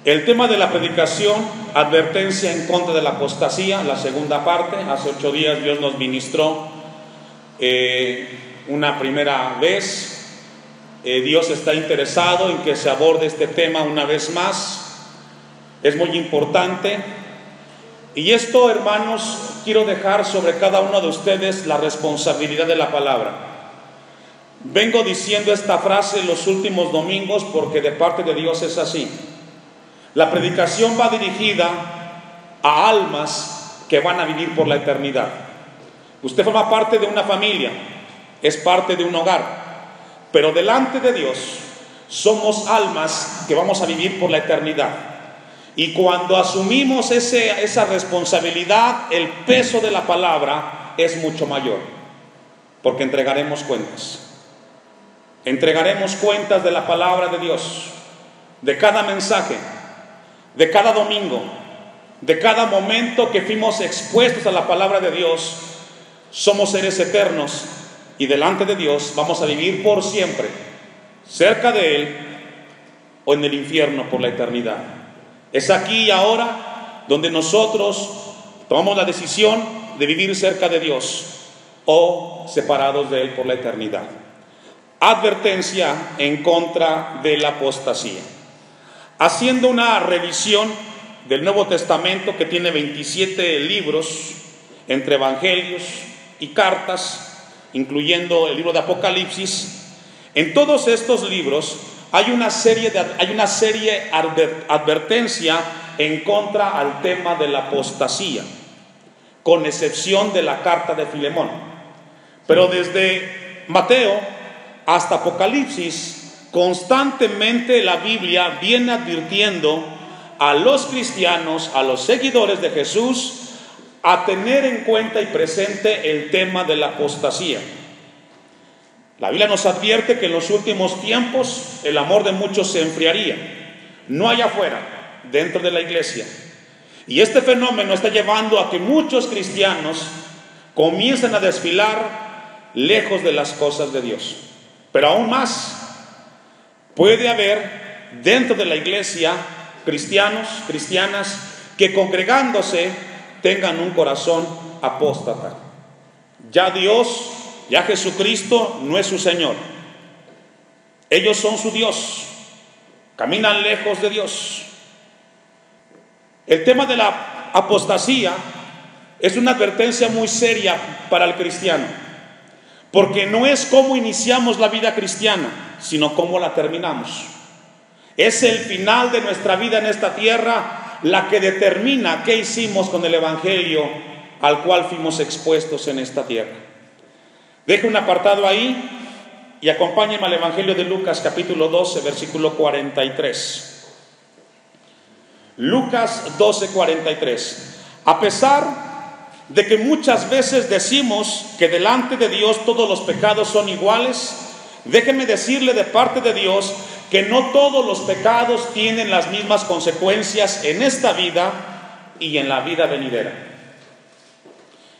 El tema de la predicación, advertencia en contra de la apostasía, la segunda parte. Hace 8 días Dios nos ministró una primera vez. Dios está interesado en que se aborde este tema una vez más. Es muy importante. Y esto, hermanos, quiero dejar sobre cada uno de ustedes la responsabilidad de la palabra. Vengo diciendo esta frase los últimos domingos porque de parte de Dios es así. La predicación va dirigida a almas que van a vivir por la eternidad. Usted forma parte de una familia, es parte de un hogar, pero delante de Dios somos almas que vamos a vivir por la eternidad. Y cuando asumimos esa responsabilidad, el peso de la palabra es mucho mayor, porque entregaremos cuentas. Entregaremos cuentas de la palabra de Dios, de cada mensaje, de cada domingo, de cada momento que fuimos expuestos a la palabra de Dios. Somos seres eternos y delante de Dios vamos a vivir por siempre, cerca de Él o en el infierno por la eternidad. Es aquí y ahora donde nosotros tomamos la decisión de vivir cerca de Dios o separados de Él por la eternidad. Advertencia en contra de la apostasía. Haciendo una revisión del Nuevo Testamento, que tiene 27 libros, entre evangelios y cartas, incluyendo el libro de Apocalipsis, en todos estos libros hay una serie de advertencia en contra al tema de la apostasía, con excepción de la carta de Filemón. Pero desde Mateo hasta Apocalipsis, constantemente la Biblia viene advirtiendo a los cristianos, a los seguidores de Jesús, a tener en cuenta y presente el tema de la apostasía. La Biblia nos advierte que en los últimos tiempos el amor de muchos se enfriaría, no allá afuera, dentro de la iglesia. Y este fenómeno está llevando a que muchos cristianos comiencen a desfilar lejos de las cosas de Dios. Pero aún más, puede haber dentro de la iglesia cristianos, cristianas, que congregándose tengan un corazón apóstata. Ya Dios, ya Jesucristo no es su Señor. Ellos son su Dios, caminan lejos de Dios. El tema de la apostasía es una advertencia muy seria para el cristiano, porque no es cómo iniciamos la vida cristiana, sino cómo la terminamos. Es el final de nuestra vida en esta tierra la que determina qué hicimos con el evangelio al cual fuimos expuestos en esta tierra. Deje un apartado ahí y acompáñenme al evangelio de Lucas capítulo 12 versículo 43. Lucas 12, 43. A pesar de que muchas veces decimos que delante de Dios todos los pecados son iguales, déjenme decirle de parte de Dios que no todos los pecados tienen las mismas consecuencias en esta vida y en la vida venidera.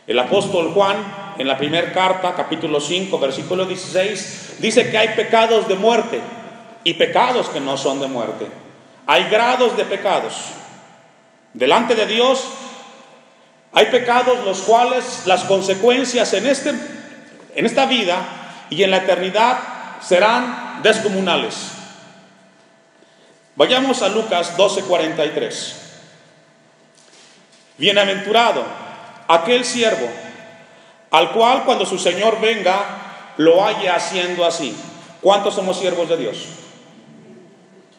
El apóstol Juan, en la primera carta, capítulo 5, versículo 16, dice que hay pecados de muerte y pecados que no son de muerte. Hay grados de pecados. Delante de Dios hay pecados los cuales las consecuencias en esta vida y en la eternidad serán descomunales. Vayamos a Lucas 12:43. Bienaventurado aquel siervo al cual cuando su Señor venga lo haya haciendo así. ¿Cuántos somos siervos de Dios?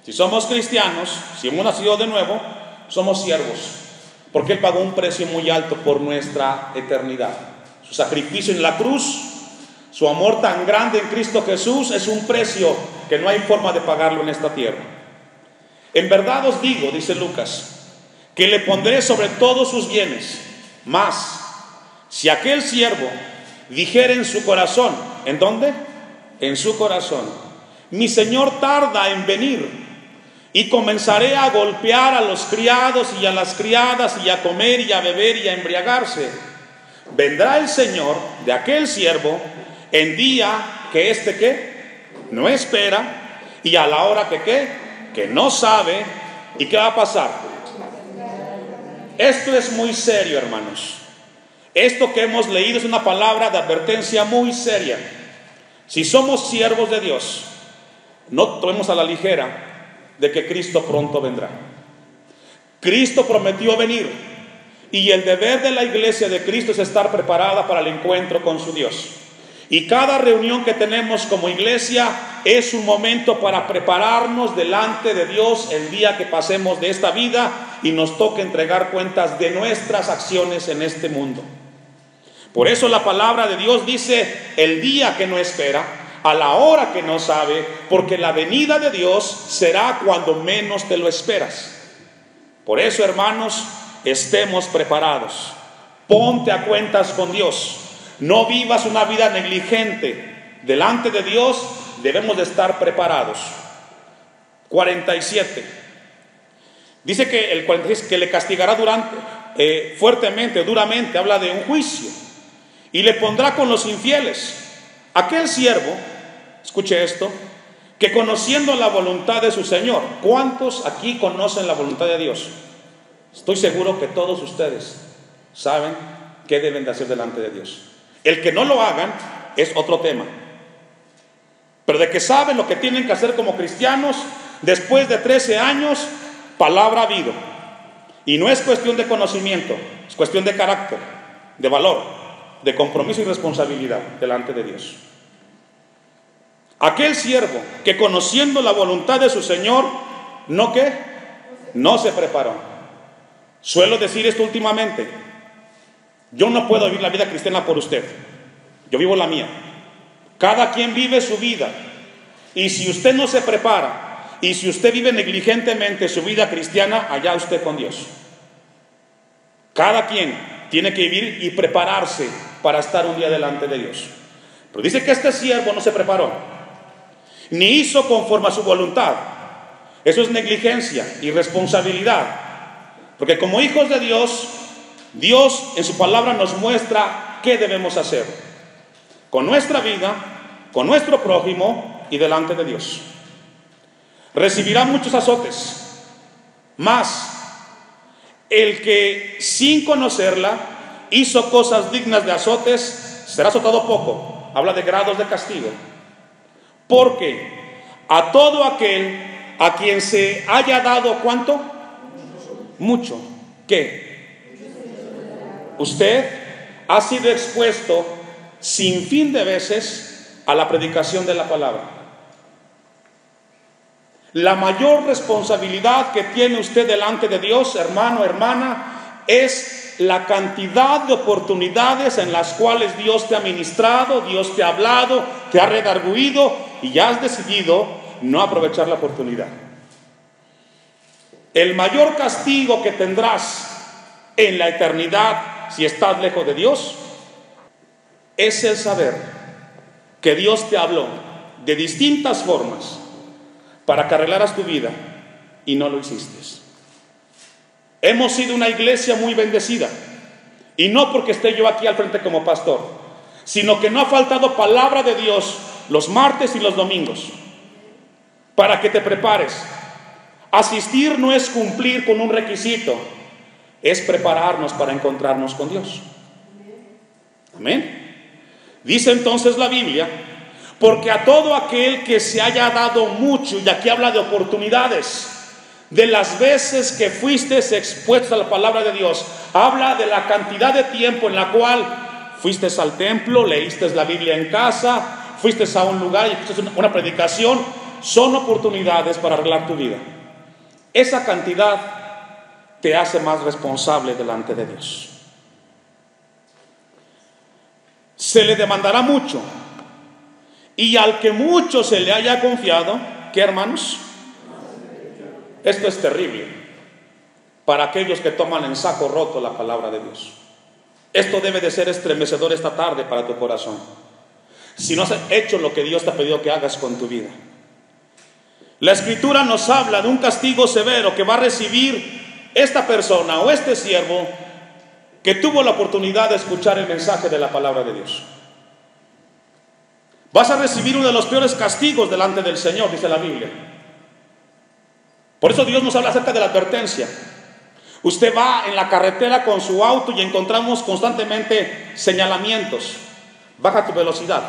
Si somos cristianos, si hemos nacido de nuevo, somos siervos, porque Él pagó un precio muy alto por nuestra eternidad. Su sacrificio en la cruz, su amor tan grande en Cristo Jesús, es un precio que no hay forma de pagarlo en esta tierra. En verdad os digo, dice Lucas, que le pondré sobre todos sus bienes. Mas, si aquel siervo dijere en su corazón, ¿en dónde? En su corazón: mi Señor tarda en venir, y comenzaré a golpear a los criados y a las criadas, y a comer y a beber y a embriagarse, vendrá el Señor de aquel siervo en día que ¿qué? No espera, y a la hora que no sabe, ¿Y qué va a pasar? Esto es muy serio, hermanos. Esto que hemos leído es una palabra de advertencia muy seria. Si somos siervos de Dios, no tomemos a la ligera de que Cristo pronto vendrá. Cristo prometió venir, y el deber de la iglesia de Cristo es estar preparada para el encuentro con su Dios. Y cada reunión que tenemos como iglesia es un momento para prepararnos delante de Dios el día que pasemos de esta vida y nos toque entregar cuentas de nuestras acciones en este mundo. Por eso la palabra de Dios dice: el día que no espera, a la hora que no sabe, porque la venida de Dios será cuando menos te lo esperas. Por eso, hermanos, estemos preparados. Ponte a cuentas con Dios. No vivas una vida negligente. Delante de Dios debemos de estar preparados. 47. Dice que el 46 que le castigará fuertemente, duramente, habla de un juicio. Y le pondrá con los infieles. Aquel siervo, escuche esto, que conociendo la voluntad de su Señor. ¿Cuántos aquí conocen la voluntad de Dios? Estoy seguro que todos ustedes saben qué deben de hacer delante de Dios. El que no lo hagan es otro tema. Pero de que saben lo que tienen que hacer como cristianos, después de 13 años, palabra ha habido. Y no es cuestión de conocimiento, es cuestión de carácter, de valor, de compromiso y responsabilidad delante de Dios. Aquel siervo que conociendo la voluntad de su Señor, no se preparó. Suelo decir esto últimamente: yo no puedo vivir la vida cristiana por usted, yo vivo la mía. Cada quien vive su vida, y si usted no se prepara, y si usted vive negligentemente su vida cristiana, allá usted con Dios. Cada quien tiene que vivir y prepararse para estar un día delante de Dios. Pero dice que este siervo no se preparó, ni hizo conforme a su voluntad. Eso es negligencia, irresponsabilidad. Porque como hijos de Dios, Dios en su palabra nos muestra qué debemos hacer con nuestra vida, con nuestro prójimo y delante de Dios. Recibirá muchos azotes, mas el que sin conocerla hizo cosas dignas de azotes será azotado poco. Habla de grados de castigo. Porque a todo aquel a quien se haya dado, ¿cuánto? Mucho. ¿Qué? Usted ha sido expuesto sin fin de veces a la predicación de la palabra. La mayor responsabilidad que tiene usted delante de Dios, hermano, hermana, es la cantidad de oportunidades en las cuales Dios te ha ministrado, Dios te ha hablado, te ha redarguido y ya has decidido no aprovechar la oportunidad. El mayor castigo que tendrás en la eternidad si estás lejos de Dios es el saber que Dios te habló de distintas formas para que arreglaras tu vida y no lo hiciste. Hemos sido una iglesia muy bendecida, y no porque esté yo aquí al frente como pastor, sino que no ha faltado palabra de Dios los martes y los domingos para que te prepares. Asistir no es cumplir con un requisito, es prepararnos para encontrarnos con Dios. Amén. Dice entonces la Biblia: porque a todo aquel que se haya dado mucho, y aquí habla de oportunidades, de las veces que fuiste expuesto a la palabra de Dios, habla de la cantidad de tiempo en la cual fuiste al templo, leíste la Biblia en casa, fuiste a un lugar y fuiste una predicación. Son oportunidades para arreglar tu vida. Esa cantidad te hace más responsable delante de Dios. Se le demandará mucho, y al que mucho se le haya confiado, ¿qué, hermanos? Esto es terrible para aquellos que toman en saco roto la palabra de Dios. Esto debe de ser estremecedor esta tarde para tu corazón. Si no has hecho lo que Dios te ha pedido que hagas con tu vida. La Escritura nos habla de un castigo severo que va a recibir esta persona o este siervo que tuvo la oportunidad de escuchar el mensaje de la palabra de Dios. Vas a recibir uno de los peores castigos delante del Señor, dice la Biblia. Por eso Dios nos habla acerca de la advertencia. Usted va en la carretera con su auto y encontramos constantemente señalamientos. Baja tu velocidad,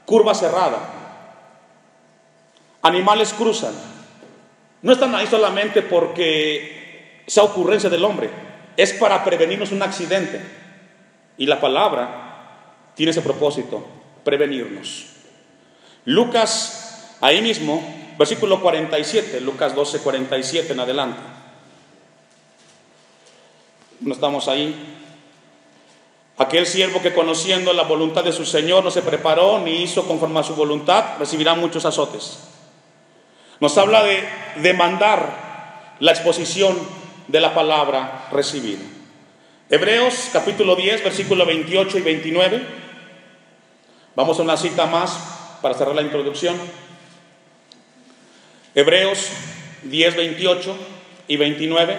curva cerrada, animales cruzan. No están ahí solamente porque sea ocurrencia del hombre, es para prevenirnos un accidente. Y la palabra tiene ese propósito, prevenirnos. Lucas, ahí mismo, versículo 47, Lucas 12, 47 en adelante. No estamos ahí. Aquel siervo que, conociendo la voluntad de su Señor, no se preparó ni hizo conforme a su voluntad, recibirá muchos azotes. Nos habla de demandar la exposición de la palabra recibida. Hebreos capítulo 10, versículo 28 y 29. Vamos a una cita más para cerrar la introducción. Hebreos 10, 28 y 29.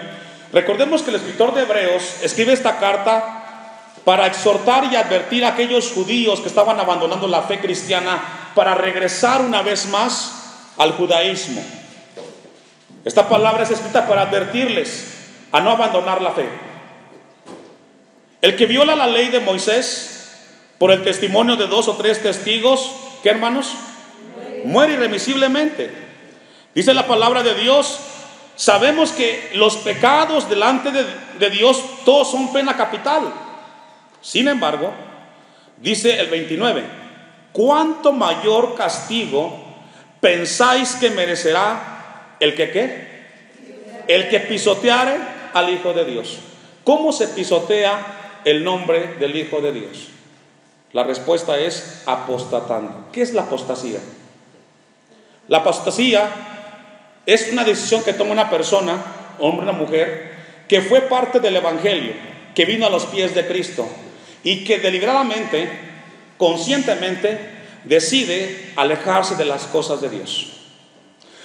Recordemos que el escritor de Hebreos escribe esta carta para exhortar y advertir a aquellos judíos que estaban abandonando la fe cristiana para regresar una vez más al judaísmo. Esta palabra es escrita para advertirles a no abandonar la fe. El que viola la ley de Moisés por el testimonio de 2 o 3 testigos, ¿qué, hermanos? Muere irremisiblemente. Dice la palabra de Dios. Sabemos que los pecados delante de Dios todos son pena capital. Sin embargo, dice el 29, ¿cuánto mayor castigo pensáis que merecerá el que qué? El que pisoteare al Hijo de Dios. ¿Cómo se pisotea el nombre del Hijo de Dios? La respuesta es apostatando. ¿Qué es la apostasía? La apostasía es una decisión que toma una persona, hombre o una mujer, que fue parte del Evangelio, que vino a los pies de Cristo y que deliberadamente, conscientemente, decide alejarse de las cosas de Dios.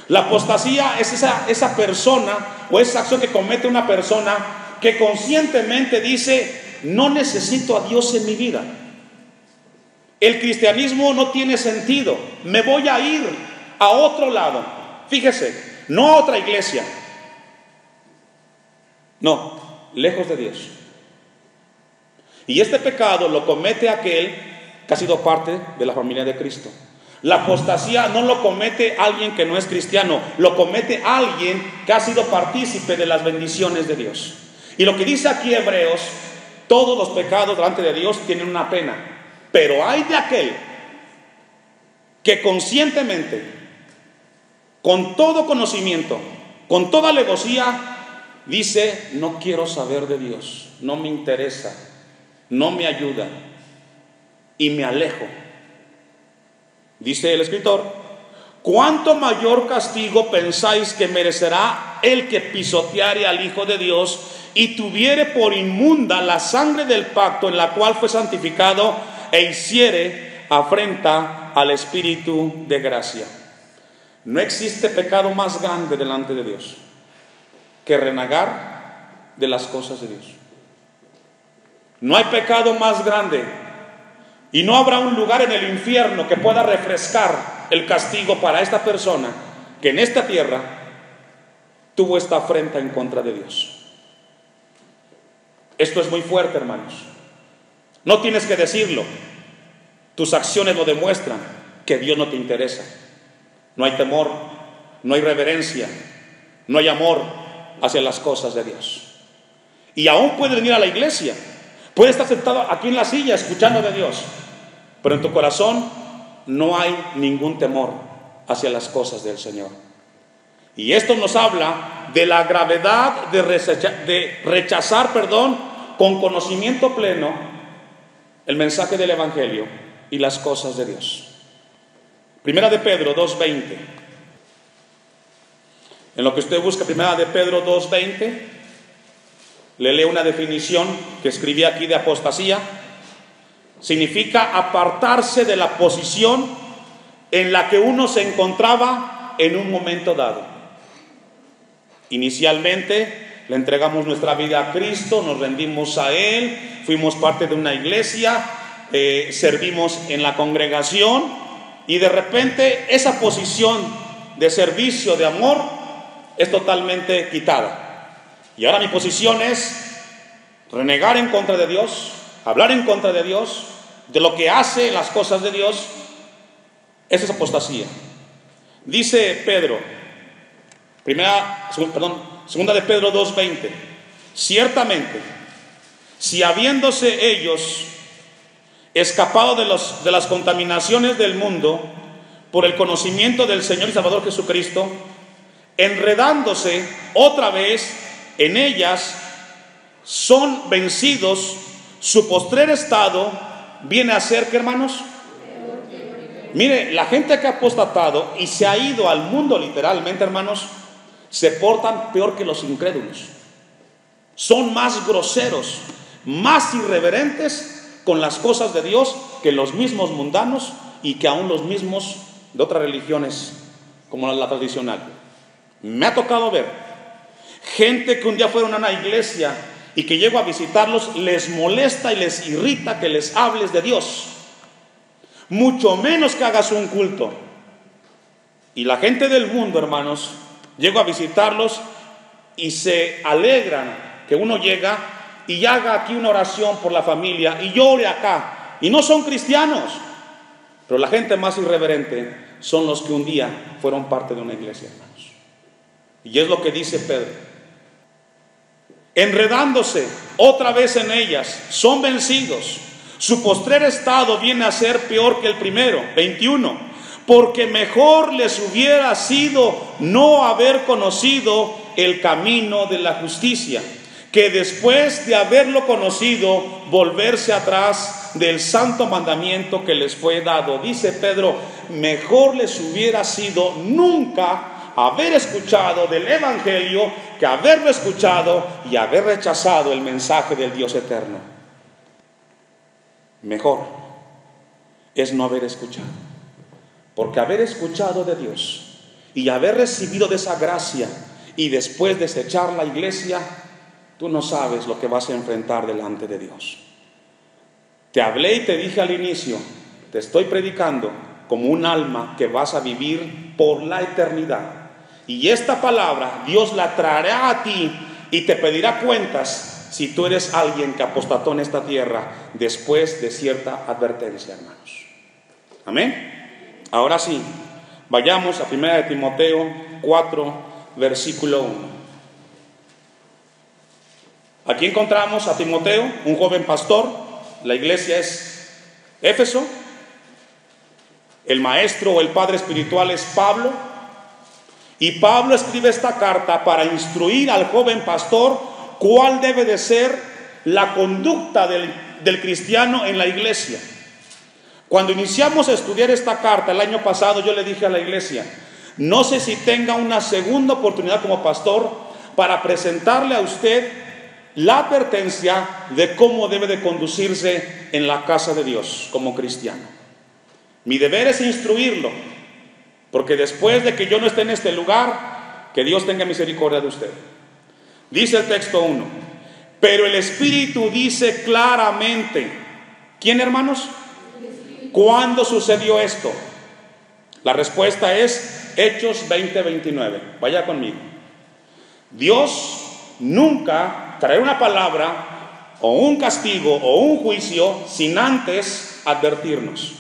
La apostasía es esa persona o esa acción que comete una persona que conscientemente dice: no necesito a Dios en mi vida. El cristianismo no tiene sentido. Me voy a ir a otro lado. Fíjese. No a otra iglesia, no, lejos de Dios. Y este pecado lo comete aquel que ha sido parte de la familia de Cristo. La apostasía no lo comete alguien que no es cristiano, lo comete alguien que ha sido partícipe de las bendiciones de Dios. Y lo que dice aquí Hebreos, todos los pecados delante de Dios tienen una pena, pero hay de aquel que conscientemente, con todo conocimiento, con toda alevosía, dice: no quiero saber de Dios, no me interesa, no me ayuda y me alejo. Dice el escritor: ¿cuánto mayor castigo pensáis que merecerá el que pisoteare al Hijo de Dios y tuviere por inmunda la sangre del pacto en la cual fue santificado e hiciere afrenta al Espíritu de gracia? No existe pecado más grande delante de Dios que renegar de las cosas de Dios. No hay pecado más grande y no habrá un lugar en el infierno que pueda refrescar el castigo para esta persona que en esta tierra tuvo esta afrenta en contra de Dios. Esto es muy fuerte, hermanos. No tienes que decirlo. Tus acciones lo demuestran, que Dios no te interesa. No hay temor, no hay reverencia, no hay amor hacia las cosas de Dios. Y aún puedes venir a la iglesia, puedes estar sentado aquí en la silla escuchando de Dios, pero en tu corazón no hay ningún temor hacia las cosas del Señor. Y esto nos habla de la gravedad de rechazar con conocimiento pleno el mensaje del Evangelio y las cosas de Dios. Primera de Pedro 2:20. En lo que usted busca Primera de Pedro 2:20, le leo una definición que escribí aquí de apostasía. Significa apartarse de la posición en la que uno se encontraba en un momento dado. Inicialmente le entregamos nuestra vida a Cristo, nos rendimos a Él, fuimos parte de una iglesia, servimos en la congregación, y de repente esa posición de servicio, de amor, es totalmente quitada. Y ahora mi posición es renegar en contra de Dios, hablar en contra de Dios, de lo que hace las cosas de Dios. Esa es apostasía. Dice Pedro, segunda de Pedro 2:20, ciertamente, si habiéndose ellos escapado de las contaminaciones del mundo por el conocimiento del Señor y Salvador Jesucristo, enredándose otra vez en ellas, son vencidos, su postrer estado viene a ser, ¿qué, hermanos? Mire, la gente que ha apostatado y se ha ido al mundo literalmente, hermanos, se portan peor que los incrédulos. Son más groseros, más irreverentes con las cosas de Dios que los mismos mundanos y que aún los mismos de otras religiones como la tradicional. Me ha tocado ver gente que un día fueron a una iglesia y que llego a visitarlos, les molesta y les irrita que les hables de Dios, mucho menos que hagas un culto. Y la gente del mundo, hermanos, llego a visitarlos y se alegran que uno llega y haga aquí una oración por la familia y llore acá, y no son cristianos. Pero la gente más irreverente son los que un día fueron parte de una iglesia, hermanos. Y es lo que dice Pedro: enredándose otra vez en ellas, son vencidos, su postrer estado viene a ser peor que el primero. 21, porque mejor les hubiera sido no haber conocido el camino de la justicia, que después de haberlo conocido, volverse atrás del santo mandamiento que les fue dado. Dice Pedro, mejor les hubiera sido nunca haber escuchado del evangelio que haberlo escuchado y haber rechazado el mensaje del Dios eterno. Mejor es no haber escuchado, porque haber escuchado de Dios y haber recibido de esa gracia y después desechar la iglesia, tú no sabes lo que vas a enfrentar delante de Dios. Te hablé y te dije al inicio, te estoy predicando como un alma que vas a vivir por la eternidad. Y esta palabra Dios la traerá a ti y te pedirá cuentas si tú eres alguien que apostató en esta tierra después de cierta advertencia, hermanos. Amén. Ahora sí, vayamos a 1 de Timoteo 4, versículo 1. Aquí encontramos a Timoteo, un joven pastor. La iglesia es Éfeso. El maestro o el padre espiritual es Pablo. Y Pablo escribe esta carta para instruir al joven pastor cuál debe de ser la conducta del cristiano en la iglesia. Cuando iniciamos a estudiar esta carta el año pasado, yo le dije a la iglesia, no sé si tenga una segunda oportunidad como pastor para presentarle a usted la advertencia de cómo debe de conducirse en la casa de Dios como cristiano. Mi deber es instruirlo, porque después de que yo no esté en este lugar, que Dios tenga misericordia de usted. Dice el texto 1, pero el Espíritu dice claramente. ¿Quién, hermanos? ¿Cuándo sucedió esto? La respuesta es Hechos 20:29. Vaya conmigo. Dios nunca traerá una palabra o un castigo o un juicio sin antes advertirnos.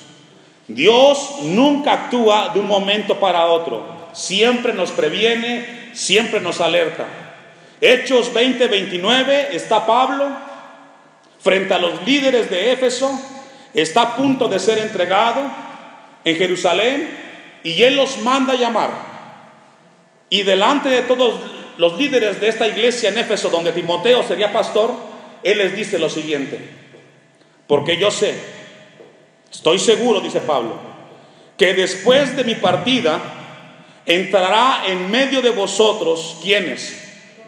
Dios nunca actúa de un momento para otro, siempre nos previene, siempre nos alerta. Hechos 20:29, está Pablo frente a los líderes de Éfeso, está a punto de ser entregado en Jerusalén y él los manda a llamar. Y delante de todos los líderes de esta iglesia en Éfeso, donde Timoteo sería pastor, él les dice lo siguiente: porque yo sé, estoy seguro, dice Pablo, que después de mi partida entrará en medio de vosotros, ¿quiénes?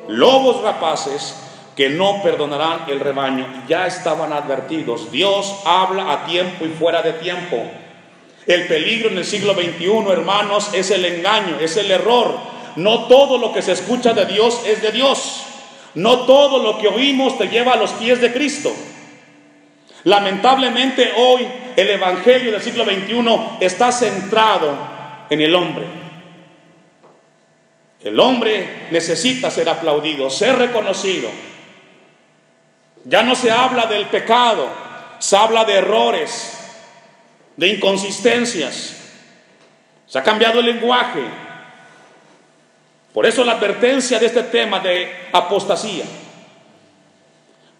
Lobos rapaces que no perdonarán el rebaño. Ya estaban advertidos. Dios habla a tiempo y fuera de tiempo. El peligro en el siglo XXI, hermanos, es el engaño, es el error. No todo lo que se escucha de Dios es de Dios. No todo lo que oímos te lleva a los pies de Cristo. Lamentablemente hoy el evangelio del siglo XXI está centrado en el hombre. El hombre necesita ser aplaudido, ser reconocido. Ya no se habla del pecado, se habla de errores, de inconsistencias. Se ha cambiado el lenguaje. Por eso la advertencia de este tema de apostasía.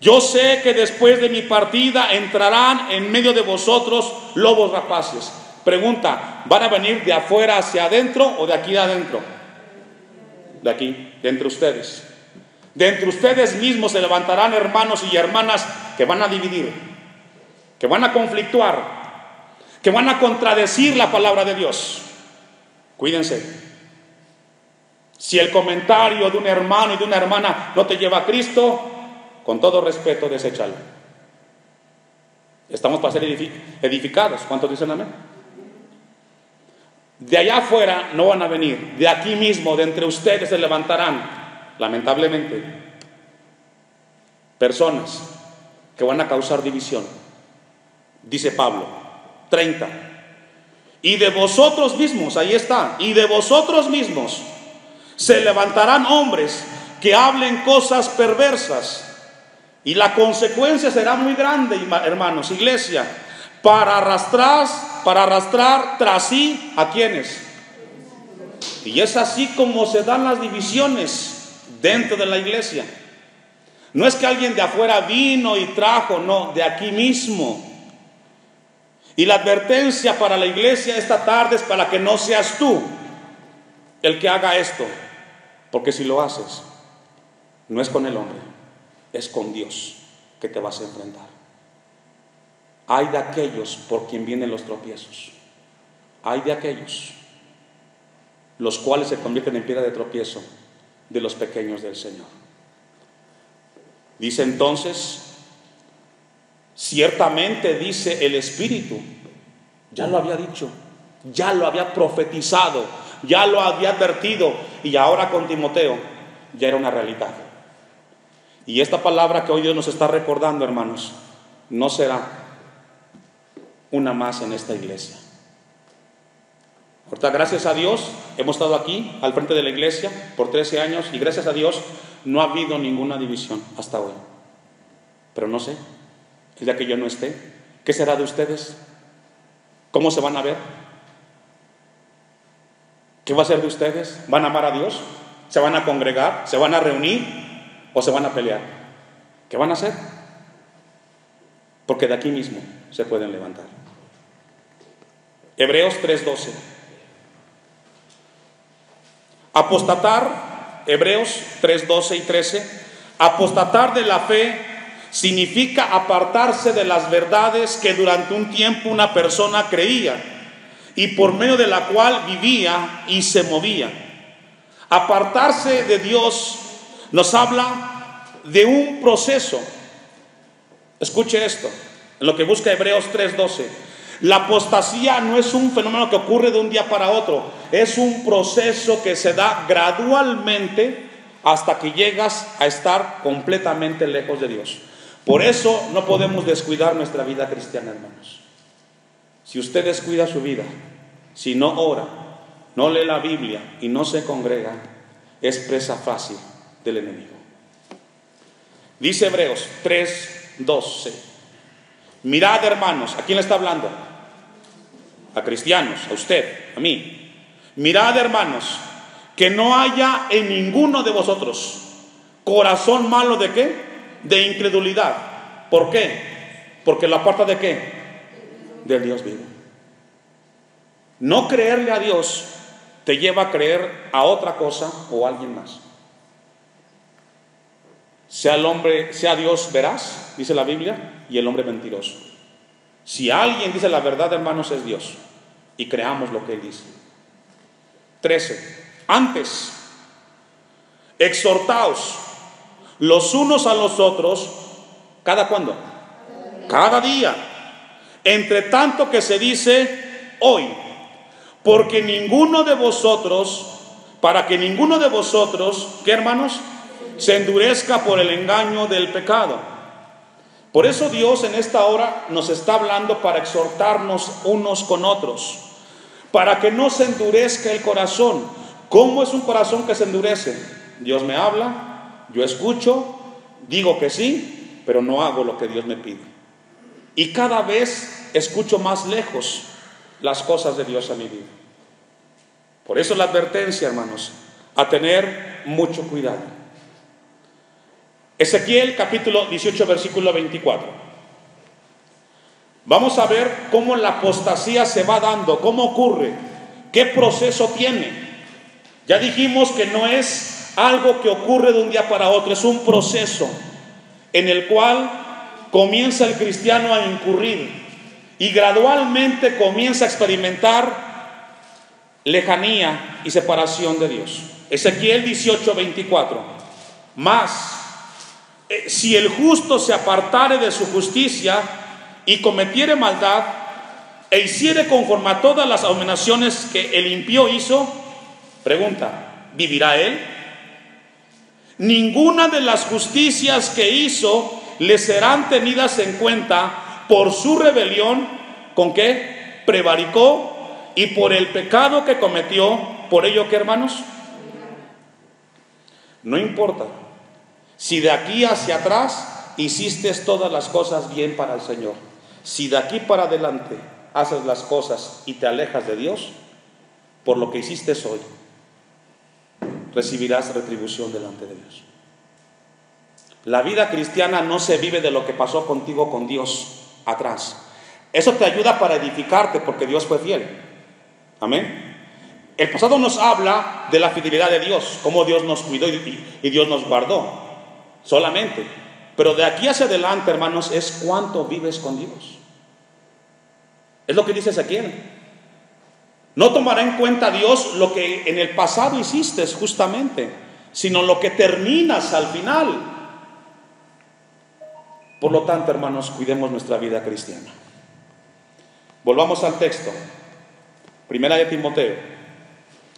Yo sé que después de mi partida entrarán en medio de vosotros lobos rapaces. Pregunta, ¿van a venir de afuera hacia adentro o de aquí adentro? De aquí, de entre ustedes. De entre ustedes mismos se levantarán hermanos y hermanas que van a dividir, que van a conflictuar, que van a contradecir la palabra de Dios. Cuídense. Si el comentario de un hermano y de una hermana no te lleva a Cristo, con todo respeto, deséchalo. Estamos para ser edificados. ¿Cuántos dicen amén? De allá afuera no van a venir. De aquí mismo, de entre ustedes se levantarán, lamentablemente, personas que van a causar división. Dice Pablo, 30. Y de vosotros mismos, ahí está, y de vosotros mismos se levantarán hombres que hablen cosas perversas. Y la consecuencia será muy grande, hermanos, iglesia, para arrastrar tras sí a quienes. Y es así como se dan las divisiones dentro de la iglesia. No es que alguien de afuera vino y trajo, no, de aquí mismo. Y la advertencia para la iglesia esta tarde es para que no seas tú el que haga esto, porque si lo haces, no es con el hombre, es con Dios que te vas a enfrentar. Hay de aquellos por quien vienen los tropiezos. Hay de aquellos los cuales se convierten en piedra de tropiezo de los pequeños del Señor. Dice entonces, ciertamente dice el Espíritu, ya lo había dicho, ya lo había profetizado, ya lo había advertido, y ahora con Timoteo ya era una realidad. Y esta palabra que hoy Dios nos está recordando, hermanos, no será una más en esta iglesia. Ahorita, gracias a Dios, hemos estado aquí al frente de la iglesia por 13 años y gracias a Dios no ha habido ninguna división hasta hoy. Pero no sé, el día que yo no esté, ¿qué será de ustedes? ¿Cómo se van a ver? ¿Qué va a ser de ustedes? ¿Van a amar a Dios? ¿Se van a congregar? ¿Se van a reunir? ¿O se van a pelear? ¿Qué van a hacer? Porque de aquí mismo se pueden levantar. Hebreos 3:12. Apostatar, Hebreos 3:12 y 13. Apostatar de la fe significa apartarse de las verdades que durante un tiempo una persona creía y por medio de la cual vivía y se movía. Apartarse de Dios nos habla de un proceso. Escuche esto, en lo que busca Hebreos 3:12. La apostasía no es un fenómeno que ocurre de un día para otro, es un proceso que se da gradualmente hasta que llegas a estar completamente lejos de Dios. Por eso no podemos descuidar nuestra vida cristiana, hermanos. Si usted descuida su vida, si no ora, no lee la Biblia y no se congrega, es presa fácil del enemigo. Dice Hebreos 3:12. Mirad, hermanos, ¿a quién le está hablando? A cristianos, a usted, a mí. Mirad, hermanos, que no haya en ninguno de vosotros corazón malo de ¿qué? De incredulidad. ¿Por qué? Porque la aparta de ¿qué? Del Dios vivo. No creerle a Dios te lleva a creer a otra cosa o a alguien más. Sea el hombre, sea Dios veraz, dice la Biblia, y el hombre mentiroso. Si alguien dice la verdad, hermanos, es Dios, y creamos lo que Él dice. 13. Antes, exhortaos los unos a los otros, ¿cada cuándo? Cada día. Entre tanto que se dice hoy, porque ninguno de vosotros, para que ninguno de vosotros, ¿qué, hermanos? Se endurezca por el engaño del pecado. Por eso Dios en esta hora nos está hablando para exhortarnos unos con otros, para que no se endurezca el corazón. ¿Cómo es un corazón que se endurece? Dios me habla, yo escucho, digo que sí, pero no hago lo que Dios me pide. Y cada vez escucho más lejos las cosas de Dios a mi vida. Por eso la advertencia, hermanos, a tener mucho cuidado. Ezequiel capítulo 18, versículo 24. Vamos a ver cómo la apostasía se va dando, cómo ocurre, qué proceso tiene. Ya dijimos que no es algo que ocurre de un día para otro, es un proceso en el cual comienza el cristiano a incurrir y gradualmente comienza a experimentar lejanía y separación de Dios. Ezequiel 18, 24. Mas, si el justo se apartare de su justicia y cometiere maldad e hiciere conforme a todas las abominaciones que el impío hizo, pregunta, ¿vivirá él? Ninguna de las justicias que hizo le serán tenidas en cuenta por su rebelión, ¿con qué? Prevaricó, y por el pecado que cometió. Por ello, ¿qué, hermanos? No importa si de aquí hacia atrás hiciste todas las cosas bien para el Señor. Si de aquí para adelante haces las cosas y te alejas de Dios, por lo que hiciste hoy, recibirás retribución delante de Dios. La vida cristiana no se vive de lo que pasó contigo con Dios atrás. Eso te ayuda para edificarte porque Dios fue fiel. Amén. El pasado nos habla de la fidelidad de Dios, cómo Dios nos cuidó y Dios nos guardó solamente. Pero de aquí hacia adelante, hermanos, es cuánto vives con Dios. Es lo que dice Ezequiel. No tomará en cuenta Dios lo que en el pasado hiciste justamente, sino lo que terminas al final. Por lo tanto, hermanos, cuidemos nuestra vida cristiana. Volvamos al texto. Primera de Timoteo.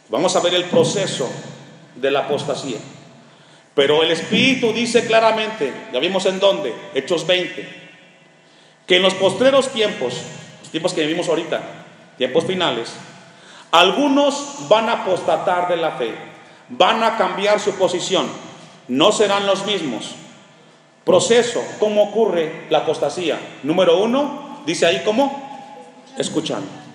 Vamos a ver el proceso de la apostasía. Pero el Espíritu dice claramente, ya vimos en dónde, Hechos 20, que en los postreros tiempos, los tiempos que vivimos ahorita, tiempos finales, algunos van a apostatar de la fe, van a cambiar su posición, no serán los mismos. Proceso, ¿cómo ocurre la apostasía? Número 1, dice ahí ¿cómo? Escuchando.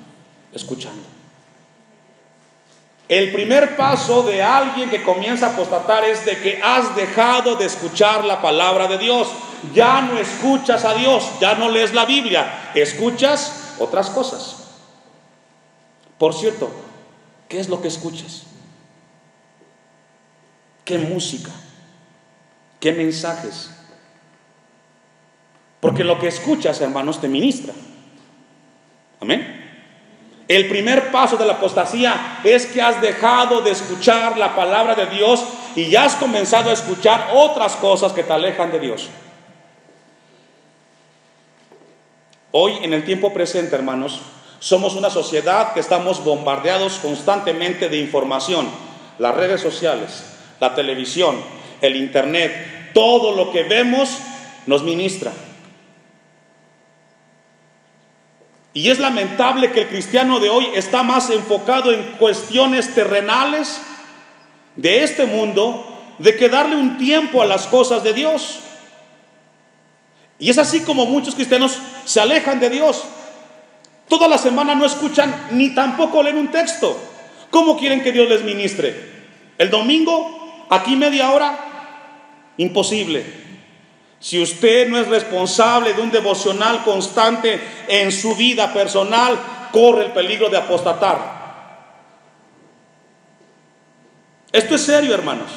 El primer paso de alguien que comienza a apostatar es de que has dejado de escuchar la palabra de Dios. Ya no escuchas a Dios, ya no lees la Biblia, escuchas otras cosas. Por cierto, ¿qué es lo que escuchas? ¿Qué música? ¿Qué mensajes? Porque lo que escuchas, hermanos, te ministra. Amén. El primer paso de la apostasía es que has dejado de escuchar la palabra de Dios y ya has comenzado a escuchar otras cosas que te alejan de Dios. Hoy, en el tiempo presente, hermanos, somos una sociedad que estamos bombardeados constantemente de información. Las redes sociales, la televisión, el internet, todo lo que vemos nos ministra. Y es lamentable que el cristiano de hoy está más enfocado en cuestiones terrenales de este mundo de que darle un tiempo a las cosas de Dios. Y es así como muchos cristianos se alejan de Dios. Toda la semana no escuchan ni tampoco leen un texto. ¿Cómo quieren que Dios les ministre? El domingo, aquí media hora, imposible. Si usted no es responsable de un devocional constante en su vida personal, corre el peligro de apostatar. Esto es serio, hermanos.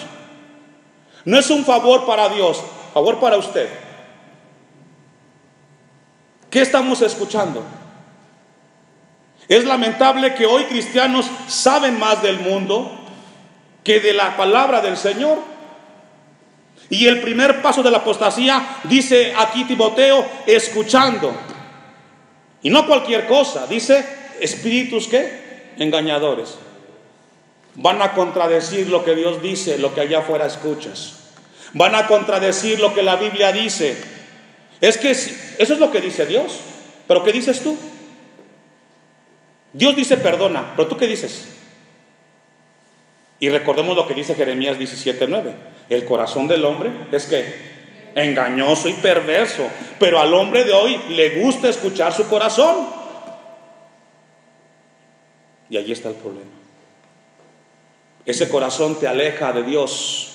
No es un favor para Dios, favor para usted. ¿Qué estamos escuchando? Es lamentable que hoy cristianos saben más del mundo que de la palabra del Señor. Y el primer paso de la apostasía, dice aquí Timoteo, escuchando. Y no cualquier cosa, dice espíritus ¿qué? Engañadores. Van a contradecir lo que Dios dice, lo que allá afuera escuchas. Van a contradecir lo que la Biblia dice. Es que eso es lo que dice Dios. ¿Pero qué dices tú? Dios dice perdona, pero ¿tú qué dices? Y recordemos lo que dice Jeremías 17:9. El corazón del hombre es que engañoso y perverso, pero al hombre de hoy le gusta escuchar su corazón. Y allí está el problema. Ese corazón te aleja de Dios.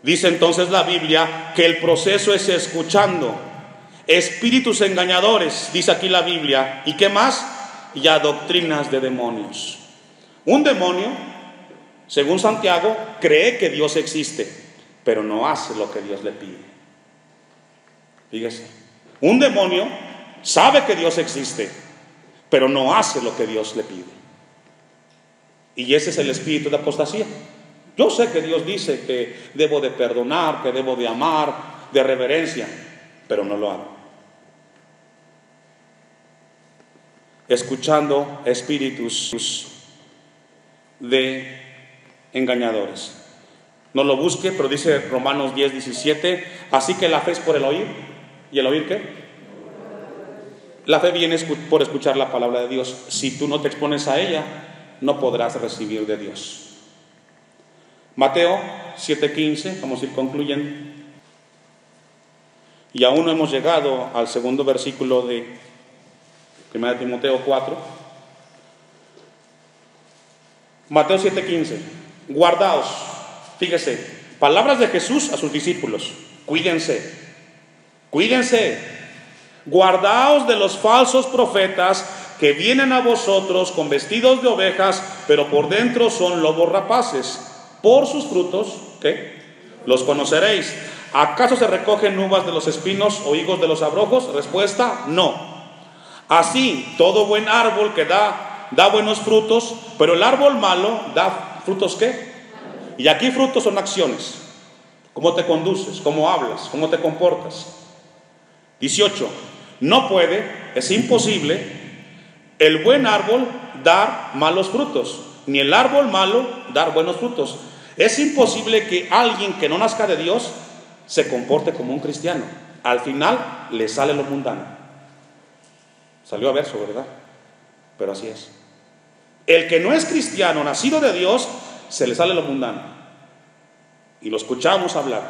Dice entonces la Biblia que el proceso es escuchando. Espíritus engañadores, dice aquí la Biblia. ¿Y qué más? Y a doctrinas de demonios. Un demonio, según Santiago, cree que Dios existe, pero no hace lo que Dios le pide. Fíjese, un demonio sabe que Dios existe, pero no hace lo que Dios le pide. Y ese es el espíritu de apostasía. Yo sé que Dios dice que debo de perdonar, que debo de amar, de reverencia, pero no lo hago. Escuchando espíritus de engañadores. No lo busque, pero dice Romanos 10:17, así que la fe es por el oír. ¿Y el oír qué? La fe viene por escuchar la palabra de Dios. Si tú no te expones a ella, no podrás recibir de Dios. Mateo 7:15, vamos a ir concluyendo. Y aún no hemos llegado al segundo versículo de 1 Timoteo 4. Mateo 7:15. Guardaos, fíjese, palabras de Jesús a sus discípulos. Cuídense, guardaos de los falsos profetas que vienen a vosotros con vestidos de ovejas, pero por dentro son lobos rapaces. Por sus frutos, ¿qué? Los conoceréis. ¿Acaso se recogen uvas de los espinos o higos de los abrojos? Respuesta, no. Así, todo buen árbol que da buenos frutos, pero el árbol malo da frutos, ¿qué? Y aquí frutos son acciones. ¿Cómo te conduces? ¿Cómo hablas? ¿Cómo te comportas? 18. No puede, es imposible, el buen árbol dar malos frutos, ni el árbol malo dar buenos frutos. Es imposible que alguien que no nazca de Dios se comporte como un cristiano. Al final le sale lo mundano. Salió a verso, ¿verdad? Pero así es. El que no es cristiano, nacido de Dios, se le sale lo mundano. Y lo escuchamos hablar.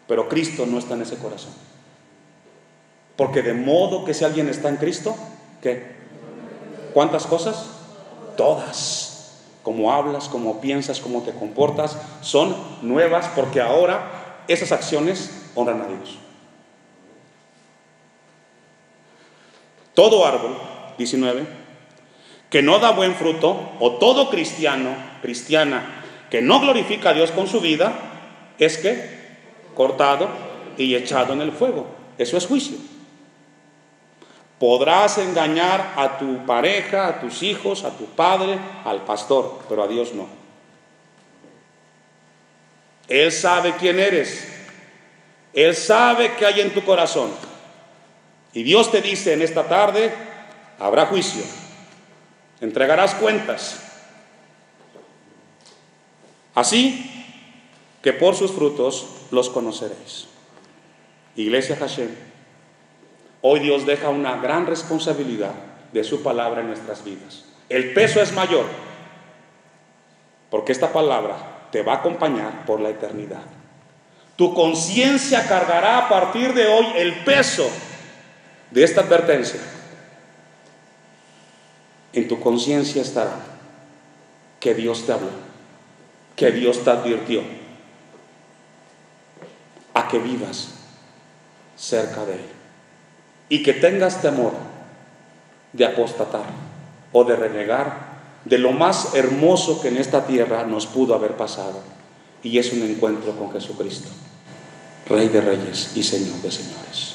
Pero Cristo no está en ese corazón. Porque de modo que si alguien está en Cristo, ¿qué? ¿Cuántas cosas? Todas. Como hablas, como piensas, como te comportas, son nuevas, porque ahora esas acciones honran a Dios. Todo árbol, 19, que no da buen fruto, o todo cristiano, cristiana, que no glorifica a Dios con su vida, es que cortado y echado en el fuego. Eso es juicio. Podrás engañar a tu pareja, a tus hijos, a tu padre, al pastor, pero a Dios no. Él sabe quién eres. Él sabe qué hay en tu corazón. Y Dios te dice en esta tarde, habrá juicio. Entregarás cuentas. Así que por sus frutos los conoceréis. Iglesia Hashem, hoy Dios deja una gran responsabilidad de su palabra en nuestras vidas. El peso es mayor, porque esta palabra te va a acompañar por la eternidad. Tu conciencia cargará a partir de hoy el peso de esta advertencia. En tu conciencia estará que Dios te habló, que Dios te advirtió a que vivas cerca de Él y que tengas temor de apostatar o de renegar de lo más hermoso que en esta tierra nos pudo haber pasado, y es un encuentro con Jesucristo, Rey de Reyes y Señor de Señores.